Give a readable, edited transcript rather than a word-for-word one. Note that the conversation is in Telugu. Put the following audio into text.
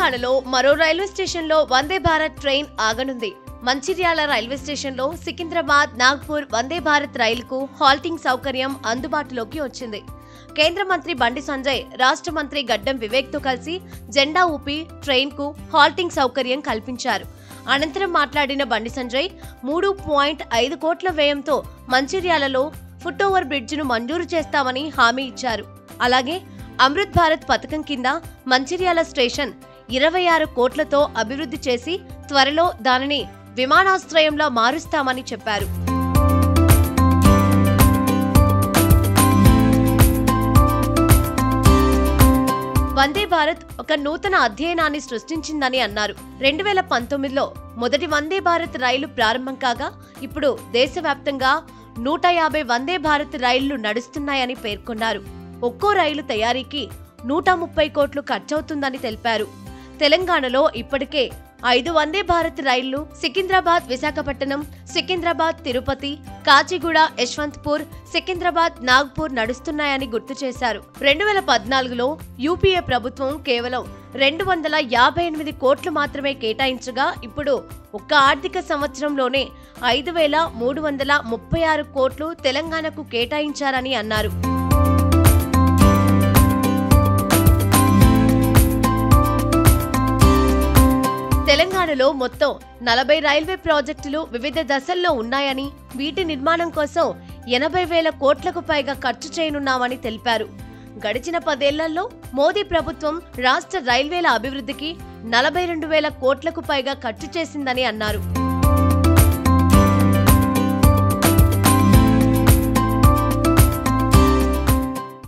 తెలంగాణలో మరో రైల్వే స్టేషన్లో వందే భారత్ ట్రైన్ ఆగనుంది. మంచిర్యాల రైల్వే స్టేషన్లో సికింద్రాబాద్ నాగ్పూర్ వందే భారత్ రైలుకు హాల్టింగ్ సౌకర్యం అందుబాటులోకి వచ్చింది. కేంద్ర మంత్రి బండి సంజయ్ రాష్ట్ర మంత్రి గడ్డం వివేక్తో కలిసి జెండా ఊపి ట్రైన్కు హాల్టింగ్ సౌకర్యం కల్పించారు. అనంతరం మాట్లాడిన బండి సంజయ్ 3.5 కోట్ల వ్యయంతో మంచిర్యాలలో ఫుట్ ఓవర్ బ్రిడ్జిను మంజూరు చేస్తామని హామీ ఇచ్చారు. అలాగే అమృత్ భారత్ పథకం కింద మంచిర్యాల స్టేషన్ 26 కోట్లతో అభివృద్ధి చేసి త్వరలో దానిని విమానాశ్రయంలో మారుస్తామని చెప్పారు. వందే భారత్ ఒక నూతన అధ్యయనాన్ని సృష్టించిందని అన్నారు. 2019లో మొదటి వందే భారత్ రైలు ప్రారంభం కాగా ఇప్పుడు దేశవ్యాప్తంగా 150 వందే భారత్ రైళ్లు నడుస్తున్నాయని పేర్కొన్నారు. ఒక్కో రైలు తయారీకి 130 కోట్లు ఖర్చవుతుందని తెలిపారు. తెలంగాణలో ఇప్పటికే 5 వందే భారత్ రైళ్లు సికింద్రాబాద్ విశాఖపట్నం, సికింద్రాబాద్ తిరుపతి, కాచిగూడ యశ్వంత్పూర్, సికింద్రాబాద్ నాగ్పూర్ నడుస్తున్నాయని గుర్తు చేశారు. 2014లో యూపీఏ ప్రభుత్వం కేవలం 258 కోట్లు మాత్రమే కేటాయించగా ఇప్పుడు ఒక్క ఆర్థిక సంవత్సరంలోనే 5336 కోట్లు తెలంగాణకు కేటాయించారని అన్నారు. తెలంగాణలో మొత్తం 40 రైల్వే ప్రాజెక్టులు వివిధ దశల్లో ఉన్నాయని, వీటి నిర్మాణం కోసం 80,000 కోట్లకు పైగా ఖర్చు చేయనున్నామని తెలిపారు. గడిచిన 10 ఏళ్లలో మోదీ ప్రభుత్వం రాష్ట్ర రైల్వేల అభివృద్ధికి 42,000 కోట్లకు పైగా ఖర్చు చేసిందని అన్నారు.